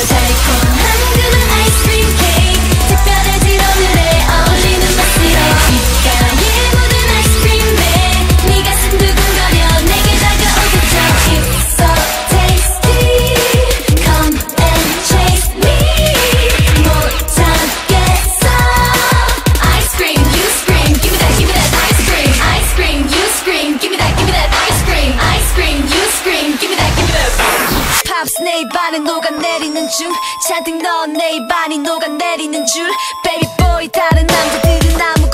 달콤한 그만 아이스크림 케이크 특별해질 오늘에 어울리는 맛으로 귓가에 묻은 아이스크림에 네 가슴 두근거려 내게 다가오겠죠. It's so tasty come and chase me 못 참겠어 Ice cream you scream give me that ice cream Ice cream you scream give me that ice cream Ice cream you scream give me that 팝스 내 입안에 녹아내리는 중 잔뜩 넣은 내 입안이 녹아내리는 줄 Baby boy 다른 남자들은 아무